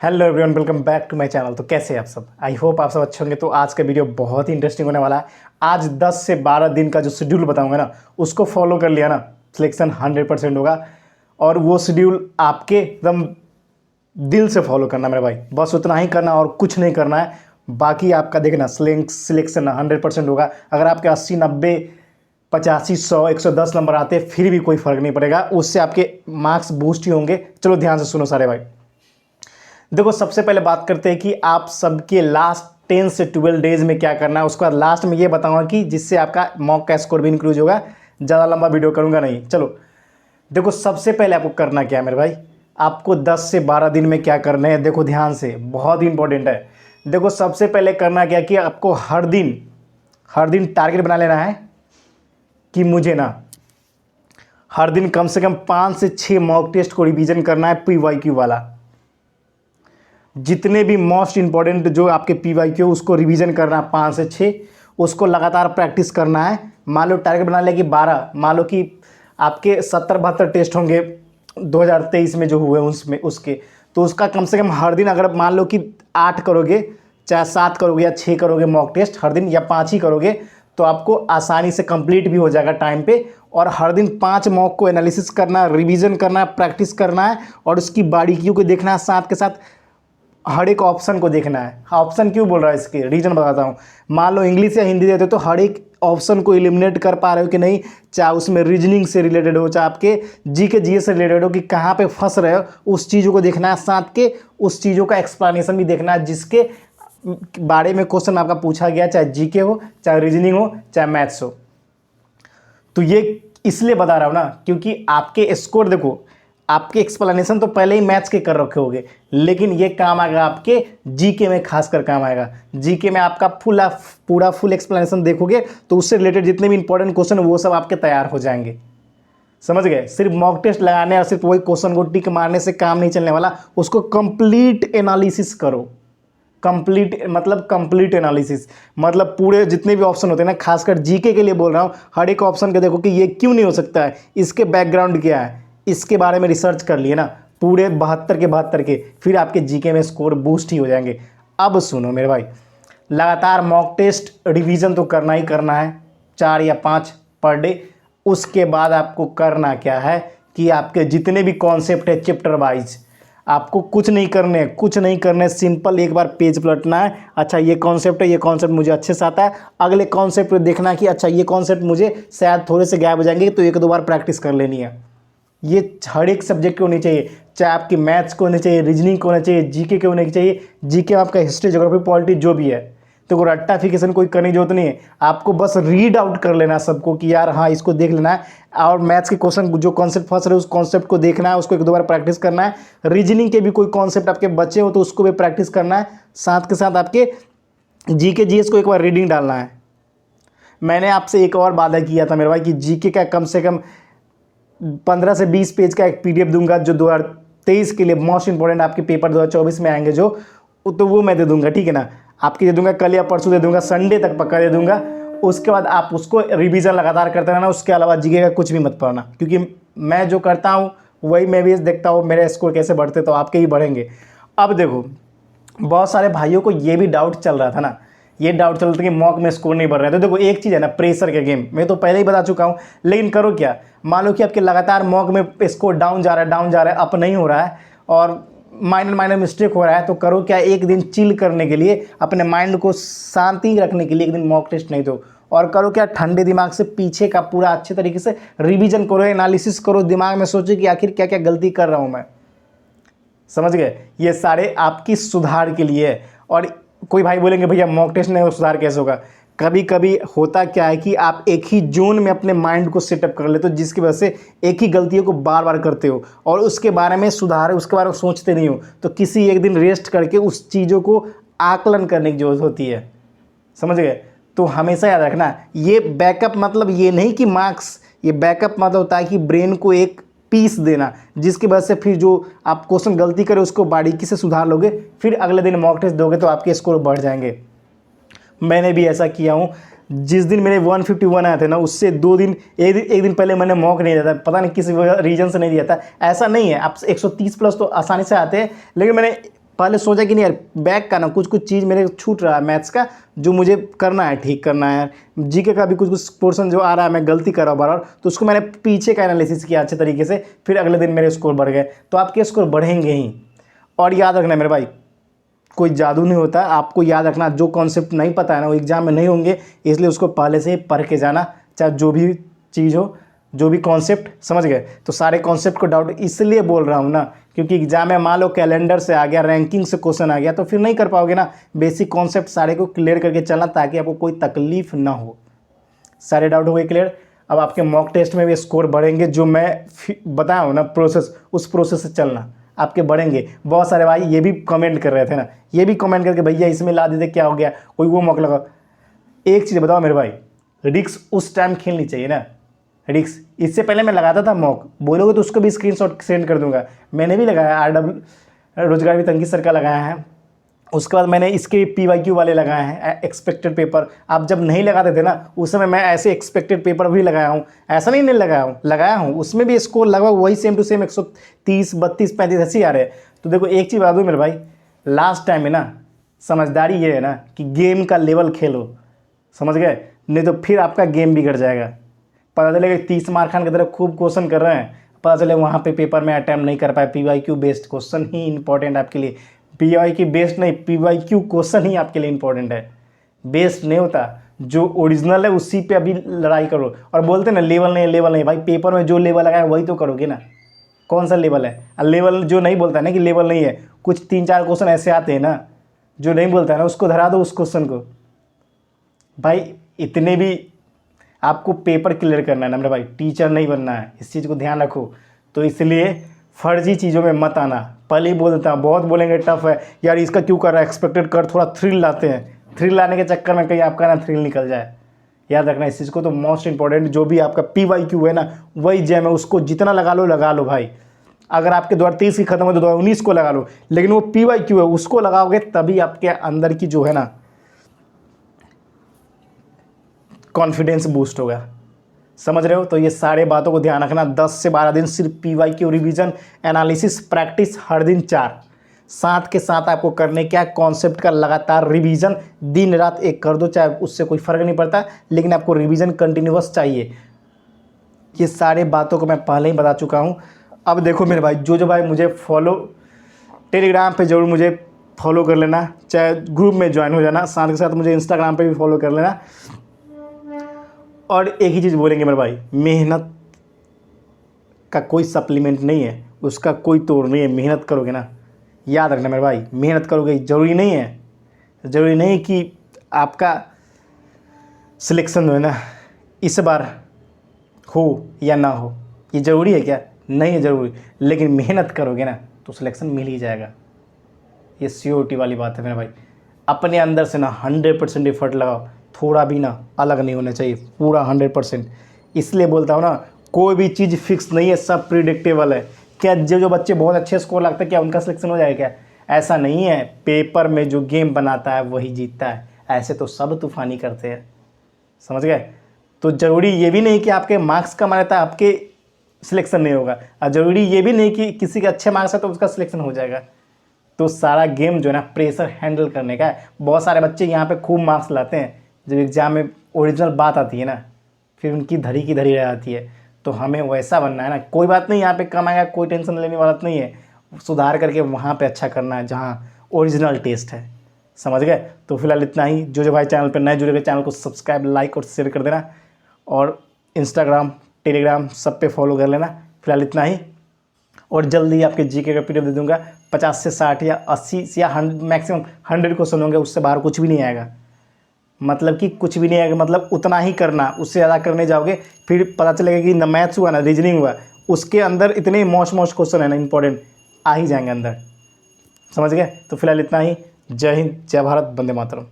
Hello everyone, welcome back to my channel. तो कैसे हैं आप सब? आई होप आप सब अच्छे होंगे। तो आज का वीडियो बहुत ही इंटरेस्टिंग होने वाला है। आज 10 से 12 दिन का जो शेड्यूल बताऊंगा ना, उसको फॉलो कर लिया ना, सिलेक्शन 100% होगा। और वो शेड्यूल आपके एकदम दिल से फॉलो करना मेरे भाई, बस उतना ही करना और कुछ नहीं करना है। बाकी आपका देखना सिलेक्शन 100% होगा। अगर आपके 80, 90, 85, 100, 110 नंबर आते फिर भी कोई फ़र्क नहीं पड़ेगा, उससे आपके मार्क्स बूस्ट ही होंगे। चलो ध्यान से सुनो सारे भाई। देखो, सबसे पहले बात करते हैं कि आप सबके लास्ट 10 से 12 डेज में क्या करना है। उसके बाद लास्ट में ये बताऊंगा कि जिससे आपका मॉक का स्कोर भी इंक्रीज होगा। ज़्यादा लंबा वीडियो करूंगा नहीं। चलो देखो, सबसे पहले आपको करना क्या है मेरे भाई, आपको 10 से 12 दिन में क्या करना है। देखो ध्यान से, बहुत ही इंपॉर्टेंट है। देखो सबसे पहले करना क्या कि आपको हर दिन टारगेट बना लेना है कि मुझे ना हर दिन कम से कम 5 से 6 मॉक टेस्ट को रिवीजन करना है, PYQ वाला। जितने भी मोस्ट इंपॉर्टेंट जो आपके PYQ उसको रिवीजन करना है 5 से 6, उसको लगातार प्रैक्टिस करना है। मान लो टारगेट बना लिया कि 12, मान लो कि आपके 70-72 टेस्ट होंगे 2023 में जो हुए उसमें उसके, तो उसका कम से कम हर दिन अगर मान लो कि 8 करोगे, चाहे 7 करोगे या 6 करोगे मॉक टेस्ट हर दिन, या 5 ही करोगे, तो आपको आसानी से कंप्लीट भी हो जाएगा टाइम पे। और हर दिन 5 मॉक को एनालिसिस करना, रिवीजन करना, प्रैक्टिस करना है और उसकी बारीकियों को देखना है। साथ के साथ हर एक ऑप्शन को देखना है। ऑप्शन क्यों बोल रहा है, इसके रीजन बताता हूँ। मान लो इंग्लिश या हिंदी देते हो तो हर एक ऑप्शन को एलिमिनेट कर पा रहे हो कि नहीं, चाहे उसमें रीजनिंग से रिलेटेड हो, चाहे आपके GK GS से रिलेटेड हो, कि कहाँ पे फंस रहे हो, उस चीज़ों को देखना है। साथ के उस चीज़ों का एक्सप्लेनेशन भी देखना है जिसके बारे में क्वेश्चन आपका पूछा गया, चाहे GK हो, चाहे रीजनिंग हो, चाहे मैथ्स हो। तो ये इसलिए बता रहा हूँ ना, क्योंकि आपके स्कोर देखो, आपके एक्सप्लेनेशन तो पहले ही मैथ्स के कर रखे होगे, लेकिन ये काम आएगा आपके GK में, खासकर काम आएगा। GK में आपका पूरा फुल एक्सप्लेनेशन देखोगे तो उससे रिलेटेड जितने भी इंपॉर्टेंट क्वेश्चन वो सब आपके तैयार हो जाएंगे। समझ गए? सिर्फ मॉक टेस्ट लगाने और सिर्फ वही क्वेश्चन को टिक मारने से काम नहीं चलने वाला। उसको कंप्लीट एनालिसिस करो। कंप्लीट एनालिसिस मतलब पूरे जितने भी ऑप्शन होते हैं ना, खासकर GK के लिए बोल रहा हूँ, हर एक ऑप्शन के देखो कि ये क्यों नहीं हो सकता है, इसके बैकग्राउंड क्या है, इसके बारे में रिसर्च कर लिए ना पूरे 72 के, फिर आपके GK में स्कोर बूस्ट ही हो जाएंगे। अब सुनो मेरे भाई, लगातार मॉक टेस्ट रिवीजन तो करना ही करना है, 4 या 5 पर डे। उसके बाद आपको करना क्या है कि आपके जितने भी कॉन्सेप्ट है चैप्टर वाइज, आपको कुछ नहीं करने, सिंपल एक बार पेज पलटना है। अच्छा ये कॉन्सेप्ट है, ये कॉन्सेप्ट मुझे अच्छे से आता है, अगले कॉन्सेप्ट पे देखना कि अच्छा ये कॉन्सेप्ट मुझे शायद थोड़े से गैप हो जाएंगे, तो 1-2 बार प्रैक्टिस कर लेनी है। ये हर एक सब्जेक्ट को होनी चाहिए, चाहे आपकी मैथ्स को होनी चाहिए, रीजनिंग को होना चाहिए, GK को होनी चाहिए। GK में आपका हिस्ट्री, ज्योग्राफी, पॉलिटी जो भी है, तो रट्टाफिकेशन कोई करने की जरूरत नहीं है। आपको बस रीड आउट कर लेना है सबको कि यार हाँ इसको देख लेना है, और मैथ्स के क्वेश्चन जो कॉन्सेप्ट फंस रहे उस कॉन्सेप्ट को देखना है, उसको 1-2 बार प्रैक्टिस करना है। रीजनिंग के भी कोई कॉन्सेप्ट आपके बच्चे हो तो उसको भी प्रैक्टिस करना है। साथ के साथ आपके GK GS को एक बार रीडिंग डालना है। मैंने आपसे एक और वादा किया था मेरे भाई कि GK का कम से कम 15 से 20 पेज का एक PDF दूंगा, जो 2023 के लिए मोस्ट इंपॉर्टेंट आपके पेपर 2024 में आएंगे जो, तो वो मैं दे दूंगा, ठीक है ना। आपकी दे दूंगा, कल या परसों दे दूंगा, संडे तक पक्का दे दूंगा। उसके बाद आप उसको रिवीजन लगातार करते रहना। उसके अलावा GK का कुछ भी मत पढ़ना, क्योंकि मैं जो करता हूँ वही मैं भी देखता हूँ, मेरे स्कोर कैसे बढ़ते तो आपके ही बढ़ेंगे। अब देखो, बहुत सारे भाइयों को ये भी डाउट चल रहा था ना, ये डाउट चल रहा था कि मॉक में स्कोर नहीं बढ़ रहा है। तो देखो एक चीज़ है ना, प्रेशर के गेम मैं तो पहले ही बता चुका हूँ, लेकिन करो क्या, मान लो कि आपके लगातार मॉक में स्कोर डाउन जा रहा है, अप नहीं हो रहा है, और माइनर मिस्टेक हो रहा है, तो करो क्या, एक दिन चिल करने के लिए, अपने माइंड को शांति रखने के लिए एक दिन मॉक टेस्ट नहीं दो, और करो क्या, ठंडे दिमाग से पीछे का पूरा अच्छे तरीके से रिवीजन करो, एनालिसिस करो, दिमाग में सोचो कि आखिर क्या क्या गलती कर रहा हूँ मैं। समझ गए? ये सारे आपकी सुधार के लिए है। और कोई भाई बोलेंगे भैया मॉक टेस्ट नहीं हो, सुधार कैसे होगा? कभी कभी होता क्या है कि आप एक ही जोन में अपने माइंड को सेटअप कर लेते हो, जिसकी वजह से एक ही गलतियों को बार बार करते हो और उसके बारे में उसके बारे में सोचते नहीं हो। तो किसी एक दिन रेस्ट करके उस चीज़ों को आकलन करने की जरूरत होती है। समझ गए? तो हमेशा याद रखना, ये बैकअप मतलब ये नहीं कि मार्क्स, ये बैकअप मतलब होता है कि ब्रेन को एक पीस देना, जिसकी वजह से फिर जो आप क्वेश्चन गलती करें उसको बारीकी से सुधार लोगे, फिर अगले दिन मॉक टेस्ट दोगे तो आपके स्कोर बढ़ जाएंगे। मैंने भी ऐसा किया हूँ। जिस दिन मेरे 151 आए थे ना, उससे 2 दिन एक दिन पहले मैंने मॉक नहीं दिया था, पता नहीं किसी रीजन से नहीं दिया था। ऐसा नहीं है, आप 130 प्लस तो आसानी से आते हैं, लेकिन मैंने पहले सोचा कि नहीं यार बैक का ना कुछ कुछ चीज़ मेरे छूट रहा है मैथ्स का, जो मुझे करना है, ठीक करना है यार। जीके का भी कुछ कुछ पोर्शन जो आ रहा है मैं गलती कर रहा हूँ बार, तो उसको मैंने पीछे का एनालिसिस किया अच्छे तरीके से, फिर अगले दिन मेरे स्कोर बढ़ गए। तो आपके स्कोर बढ़ेंगे ही। और याद रखना मेरे भाई, कोई जादू नहीं होता, आपको याद रखना जो कॉन्सेप्ट नहीं पता है ना वो एग्जाम में नहीं होंगे, इसलिए उसको पहले से ही पढ़ के जाना, चाहे जो भी चीज़ हो, जो भी कॉन्सेप्ट, समझ गए। तो सारे कॉन्सेप्ट को डाउट इसलिए बोल रहा हूँ ना, क्योंकि एग्जाम में मान लो कैलेंडर से आ गया, रैंकिंग से क्वेश्चन आ गया, तो फिर नहीं कर पाओगे ना। बेसिक कॉन्सेप्ट सारे को क्लियर करके चलना, ताकि आपको कोई तकलीफ ना हो। सारे डाउट हो गए क्लियर। अब आपके मॉक टेस्ट में भी स्कोर बढ़ेंगे, जो मैं बताया हूँ ना प्रोसेस, उस प्रोसेस से चलना, आपके बढ़ेंगे। बहुत सारे भाई ये भी कमेंट कर रहे थे ना, ये भी कमेंट करके भैया इसमें ला देते क्या हो गया, कोई वो मॉक लगा। एक चीज़ बताओ मेरे भाई, रिक्स उस टाइम खेलनी चाहिए ना, रिक्स। इससे पहले मैं लगाता था मॉक, बोलोगे तो उसको भी स्क्रीनशॉट सेंड कर दूंगा। मैंने भी लगाया, RW रोजगार भी तंकी सर का लगाया है, उसके बाद मैंने इसके PYQ वाले लगाए हैं, एक्सपेक्टेड पेपर। आप जब नहीं लगाते थे ना उस समय मैं ऐसे एक्सपेक्टेड पेपर भी लगाया हूँ, ऐसा नहीं लगाया हूँ, उसमें भी स्कोर लगभग वही सेम टू सेम 130, 32, 35 ऐसे ही आ रहे हैं। तो देखो एक चीज़ बता दूँ मेरे भाई, लास्ट टाइम में ना समझदारी ये है ना कि गेम का लेवल खेलो, समझ गए, नहीं तो फिर आपका गेम बिगड़ जाएगा। पता चलेगा 30 मार्क खान की तरफ खूब क्वेश्चन कर रहे हैं, पता चले वहाँ पे पेपर में अटैम्प्ट नहीं कर पाए। PYQ बेस्ड क्वेश्चन ही इंपॉर्टेंट आपके लिए, PYQ बेस्ड नहीं, PYQ क्वेश्चन ही आपके लिए इंपॉर्टेंट है, बेस्ड नहीं होता। जो ओरिजिनल है उसी पे अभी लड़ाई करो। और बोलते ना लेवल नहीं, लेवल नहीं, भाई पेपर में जो लेवल आया वही तो करोगे ना, कौन सा लेवल है। लेवल जो नहीं बोलता है ना कि लेवल नहीं है, कुछ 3-4 क्वेश्चन ऐसे आते हैं ना जो नहीं बोलता है ना, उसको धरा दो उस क्वेश्चन को। भाई इतने भी आपको पेपर क्लियर करना है ना मेरे भाई, टीचर नहीं बनना है, इस चीज़ को ध्यान रखो। तो इसलिए फर्जी चीज़ों में मत आना। पहले ही बोल देता हूँ, बहुत बोलेंगे टफ है यार, इसका क्यों कर रहा है, एक्सपेक्टेड कर, थोड़ा थ्रिल लाते हैं, थ्रिल लाने के चक्कर में कहीं आपका ना थ्रिल निकल जाए। याद रखना इस चीज़ को। तो मोस्ट इंपॉर्टेंट जो भी आपका PYQ है ना, वही जैम है, उसको जितना लगा लो भाई। अगर आपके 2023 की खत्म हो तो 2019 को लगा लो, लेकिन वो PYQ है उसको लगाओगे तभी आपके अंदर की जो है ना कॉन्फिडेंस बूस्ट होगा, समझ रहे हो। तो ये सारे बातों को ध्यान रखना। 10 से 12 दिन सिर्फ PYQ रिवीजन, एनालिसिस, प्रैक्टिस, हर दिन 4, साथ के साथ आपको करने क्या, कॉन्सेप्ट का लगातार रिवीजन, दिन रात एक कर दो, चाहे उससे कोई फ़र्क नहीं पड़ता, लेकिन आपको रिवीजन कंटिन्यूअस चाहिए। ये सारे बातों को मैं पहले ही बता चुका हूँ। अब देखो मेरे भाई, जो भाई मुझे फॉलो टेलीग्राम पे ज़रूर मुझे फॉलो कर लेना, चाहे ग्रुप में ज्वाइन हो जाना, साथ के साथ मुझे इंस्टाग्राम पे भी फॉलो कर लेना। और एक ही चीज़ बोलेंगे मेरे भाई, मेहनत का कोई सप्लीमेंट नहीं है, उसका कोई तोड़ नहीं है। मेहनत करोगे ना, याद रखना मेरे भाई, मेहनत करोगे, ज़रूरी नहीं कि आपका सिलेक्शन जो है ना इस बार हो या ना हो, ये ज़रूरी है क्या? नहीं है ज़रूरी, लेकिन मेहनत करोगे ना तो सिलेक्शन मिल ही जाएगा। ये सियोरिटी वाली बात है मेरे भाई। अपने अंदर से ना 100% एफर्ट लगाओ, थोड़ा भी ना अलग नहीं होना चाहिए, पूरा 100%। इसलिए बोलता हूँ ना, कोई भी चीज़ फिक्स नहीं है, सब प्रिडिक्टेबल है। क्या जो बच्चे बहुत अच्छे स्कोर लगता है क्या उनका सिलेक्शन हो जाएगा क्या? ऐसा नहीं है। पेपर में जो गेम बनाता है वही जीतता है, ऐसे तो सब तूफानी करते हैं, समझ गए। तो ज़रूरी ये भी नहीं कि आपके मार्क्स कम रहता है आपके सिलेक्शन नहीं होगा, और ज़रूरी ये भी नहीं कि किसी के अच्छे मार्क्स है तो उसका सिलेक्शन हो जाएगा। तो सारा गेम जो है ना प्रेशर हैंडल करने का है। बहुत सारे बच्चे यहाँ पे खूब मार्क्स लाते हैं, जब एग्ज़ाम में ओरिजिनल बात आती है ना फिर उनकी धरी की धरी रह जाती है। तो हमें वैसा बनना है ना, कोई बात नहीं यहाँ पे कम आएगा, कोई टेंशन लेने वाला नहीं है, सुधार करके वहाँ पे अच्छा करना है जहाँ ओरिजिनल टेस्ट है, समझ गए। तो फिलहाल इतना ही। जो भाई चैनल पर नए जुड़े हुए, चैनल को सब्सक्राइब, लाइक और शेयर कर देना, और इंस्टाग्राम, टेलीग्राम सब पे फॉलो कर लेना। फिलहाल इतना ही, और जल्दी आपके जीके का PDF दे दूंगा। 50 से 60 या 80 या 100, मैक्सिमम 100 क्वेश्चन होंगे, उससे बाहर कुछ भी नहीं आएगा। मतलब कि कुछ भी नहीं आएगा, मतलब उतना ही करना, उससे ज़्यादा करने जाओगे फिर पता चलेगा कि ना मैथ्स हुआ ना रीजनिंग हुआ, उसके अंदर इतने मोस्ट क्वेश्चन है ना इंपॉर्टेंट, आ ही जाएंगे अंदर, समझ गए। तो फिलहाल इतना ही। जय हिंद, जय भारत, वंदे मातरम।